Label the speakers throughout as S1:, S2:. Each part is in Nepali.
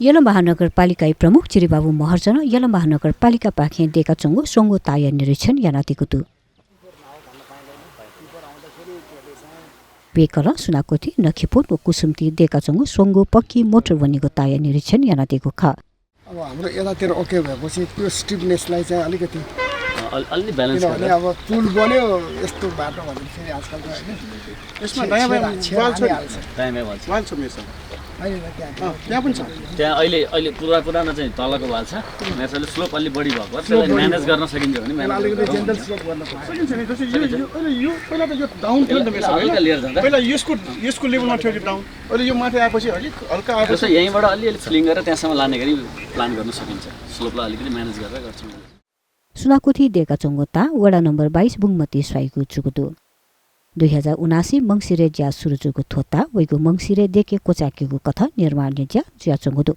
S1: यला महानगरपालिका प्रमुख चिरिबाबु महर्जन यला महानगरपालिका पाखे देका चंगो सोंगो ताया निरीक्षण यानातिको तु बेकल सुनाकोथी नखिपुर व कुसुमती देका चंगो सोंगो पक्की मोटर बनेको ताया निरीक्षण यानातिको ख
S2: अब हाम्रो यतातिर ओके भएपछि त्यो स्ट्रिपनेसलाई चाहिँ अलिकति
S3: अलि ब्यालेन्स
S2: गरेर अब पुल बन्यो यस्तो बाटो भने फेरि आजकलको हैन
S4: यसमा नयाँ वाल छ
S3: टाइमै वाल छ
S4: त्यहाँ पनि छ
S3: त्यहाँ अहिले पुरानो चाहिँ तलको वाल छ नेचुरली स्लोप अलि बढी भएको त्यसलाई म्यानेज गर्न सकिन्छ भने म्यानेज
S2: अलिकति जेनरल स्लोप गर्न
S4: सकिन्छ नि जस्तै यो पहिला त यो डाउन थियो नि त मेसो
S3: हल्का लिएर जाँदा
S4: पहिला यसको लेभलमा थियो कि डाउन अहिले यो माथि आएपछि हल्का आएपछि
S3: जस्तो यहीँबाट अलिअलि फ्लिङ गरेर त्यहाँसम्म लाने गरी प्लान गर्न सकिन्छ स्लोपलाई अलिकति म्यानेज गरेर गर्छौँ
S1: सुनाकोथी देका चंगोता वडा नम्बर 22 बुङमती स्वाइको चुकुदो 2079 मंगसिरे ज्या सुरुजुको थोता वैको मंगसिरे देके कोचाकेको कथा निर्माण ज्या ज्या चंगोदो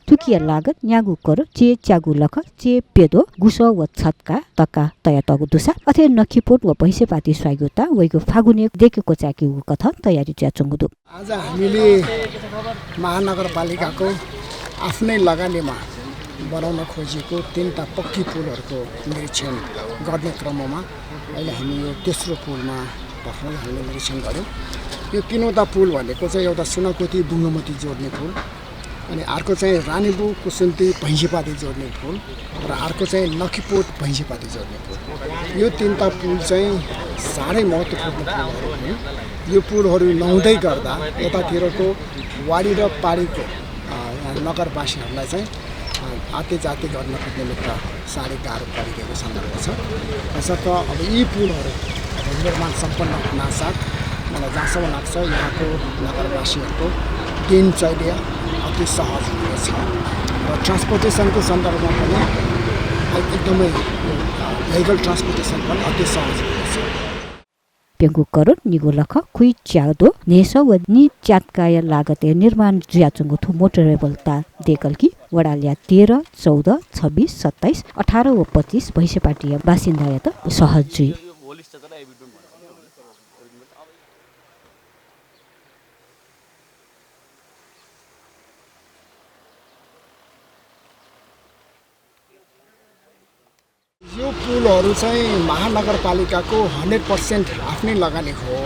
S1: तुकिया लागत न्यागु कर चे च्यागु लख चे पेदो गुसो व छतका तका तया तगु दुसा अथे नखिपोट व पैसेपाती स्वाइगोता वैको फागुने देके कोचाकेको कथा तयारी ज्या चंगोदो
S2: आज हामीले महानगरपालिकाको आफ्नै लगानीमा बनाउन खोजेको 3टा पक्की पुलहरूको निरीक्षण गर्ने क्रममा अहिले हामी यो तेस्रो पुलमा भर्खर हामीले निरीक्षण गर्यौं यो 3वटा पुल भनेको चाहिँ एउटा सुनाकोती बुङ्गमती जोड्ने पुल अनि अर्को चाहिँ रानीबु कुसुन्ती भैँसीपाती जोड्ने पुल र अर्को चाहिँ नखिपोट भैँसीपाती जोड्ने पुल यो 3टा पुल चाहिँ साह्रै महत्त्वपूर्ण पुलहरू हो यो पुलहरू नहुँदै गर्दा यतातिरको वाडी र पारीको नगरवासीहरूलाई चाहिँ आते जाति गर्नको निमित्त साह्रै गाह्रो परिरहेको सन्दर्भ छ त्यसर्थ अब यी पुलहरू निर्माण सम्पन्न हुनासाथ मलाई जहाँसम्म लाग्छ यहाँको नगरवासीहरूको दिनचर्या अति सहज हुनेछ र ट्रान्सपोर्टेसनको सन्दर्भमा पनि एकदमै भेहिकल ट्रान्सपोर्टेसन पनि अति सहज हुनेछ
S1: पेंगु करोड निगो लख खुइ च्यादो नेसो व नि च्यातकाय लागते निर्माण ज्याचंगु थु मोटरेबलता देकलकी वडाल्या 13 14 26 27 18 व 25 भैसेपाटीय बासिन्दा त सहज जी
S2: यो पुलहरू चाहिँ महानगरपालिकाको 100% आफ्नै लगानी हो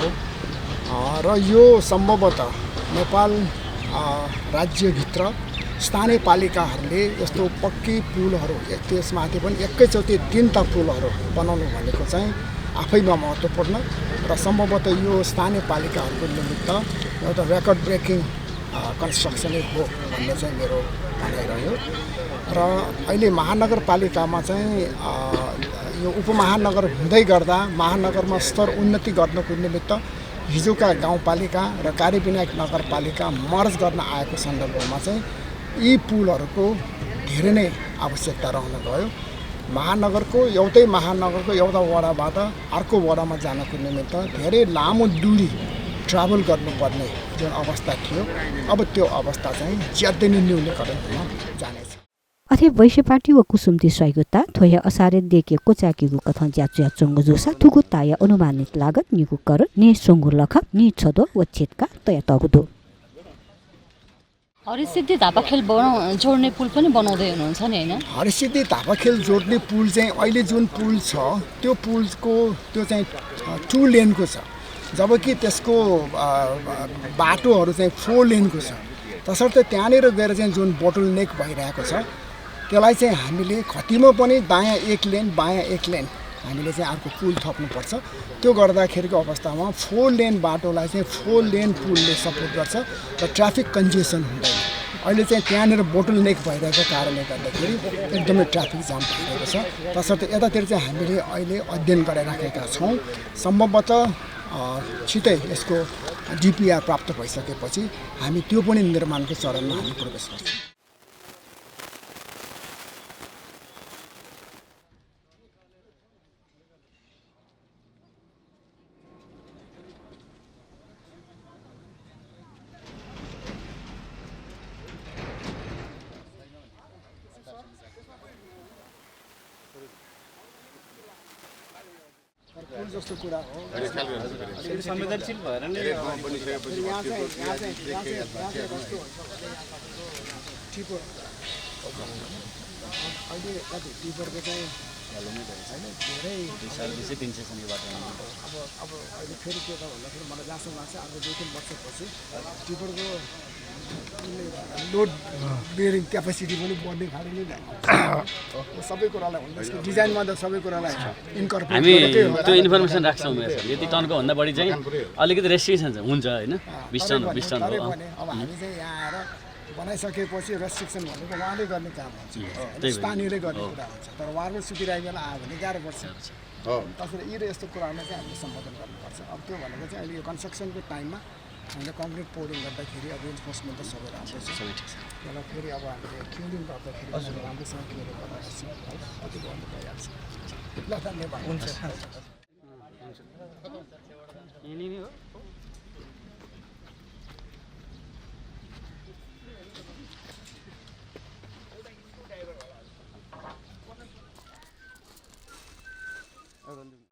S2: र यो सम्भवतः नेपाल राज्यभित्र स्थानीय पालिकाहरूले यस्तो पक्की पुलहरू त्यसमाथि पनि एकैचोटि 3टा पुलहरू बनाउनु भनेको चाहिँ आफैमा महत्त्वपूर्ण र सम्भवतः यो स्थानीय पालिकाहरूको निमित्त एउटा रेकर्ड ब्रेकिङ कन्स्ट्रक्सनै हो भन्ने चाहिँ मेरो भनाइरह्यो र अहिले महानगरपालिकामा चाहिँ यो उपमहानगर हुँदै गर्दा महानगरमा स्तर उन्नति गर्नको निमित्त हिजोका गाउँपालिका र कार्यविनायक नगरपालिका मर्ज गर्न आएको सन्दर्भमा चाहिँ यी पुलहरूको धेरै नै आवश्यकता रहन गयो महानगरको महानगरको एउटा वडाबाट अर्को वडामा जानको निमित्त धेरै लामो दूरी ट्राभल गर्नुपर्ने जुन अवस्था थियो अब त्यो अवस्था चाहिँ ज्यादै नै न्यूनीकरण हुन जानेछ
S1: अथे वैश्यपाटी व कुसुमती स्वाइगोता थोया असारे देके कोचाकेगु कथा ज्याचुया चंगु जोसा थुगु ताया अनुमानित लागत निगु कर ने सोंगु लख नि छदो व छेतका तया तगुदो
S5: हरिसिद्धि धापाखेल जोड्ने पुल पनि बनाउँदै हुनुहुन्छ नि हैन
S2: हरिसिद्धि धापाखेल जोड्ने पुल चाहिँ अहिले जुन पुल छ त्यो पुलको त्यो चाहिँ 2 लेनको छ जबकि त्यसको बाटोहरू चाहिँ 4 लेनको छ तसर्थ त्यहाँनिर गएर चाहिँ जुन बोटल नेक भइरहेको छ त्यसलाई चाहिँ हामीले खतीमा पनि दायाँ 1 लेन बायाँ 1 लेन हामीले चाहिँ अर्को पुल थप्नुपर्छ त्यो गर्दाखेरिको अवस्थामा 4 लेन बाटोलाई चाहिँ 4 लेन पुलले सपोर्ट गर्छ र ट्राफिक कन्जेसन हुँदैन अहिले चाहिँ त्यहाँनिर बोटल नेक भइरहेको कारणले गर्दाखेरि एकदमै ट्राफिक जाम भइरहेको छ तसर्थ यतातिर चाहिँ हामीले अहिले अध्ययन गरिराखेका छौँ सम्भवतः छिटै यसको डिपिआर प्राप्त भइसकेपछि हामी त्यो पनि निर्माणको चरणमा हामी प्रवेश गर्छौँ पुल जस्तो कुरा हो
S4: संवेदनशील भएर नै
S2: यहाँ चाहिँ कस्तो टिपर अहिले कति टिपरको चाहिँ होइन धेरै अब अहिले फेरि के त भन्दाखेरि मलाई जहाँसम्म लाग्छ अब 2-3 वर्षपछि टिपरको लोड बेयरिङ क्यापेसिटी पनि बढ्ने खाले नै सबै कुरालाई हुन्छ यसको डिजाइनमा त सबै कुरालाई इन्कर्पोरेट
S3: हामी त्यो इन्फर्मेसन राख्छौँ यति टनको भन्दा बढी चाहिँ अलिकति रेस्ट्रिक्सन हुन्छ होइन 20 टन हो
S2: अब हामी चाहिँ यहाँ आएर बनाइसकेपछि रेस्ट्रिक्सन भनेको उहाँले गर्ने काम हुन्छ स्थानीयले गर्ने कुरा हुन्छ तर उहाँहरूको सुतिरहेको बेला आयो भने गाह्रो पर्छ त्यसरी यी र यस्तो कुराहरूलाई चाहिँ हामीले सम्बोधन गर्नुपर्छ अब त्यो भनेको चाहिँ अहिले यो कन्स्ट्रक्सनको टाइममा हामीले कङ्क्रिट पोरिङ गर्दाखेरि अब इन्फोर्समेन्ट त सबै राम्रो छ त्यसलाई फेरि अब हामीले क्लिनिङ गर्दाखेरि राम्रोसँग क्लियर गर्नुपर्छ है कति गर्नु भइहाल्छ ल धन्यवाद हुन्छ
S4: एउटा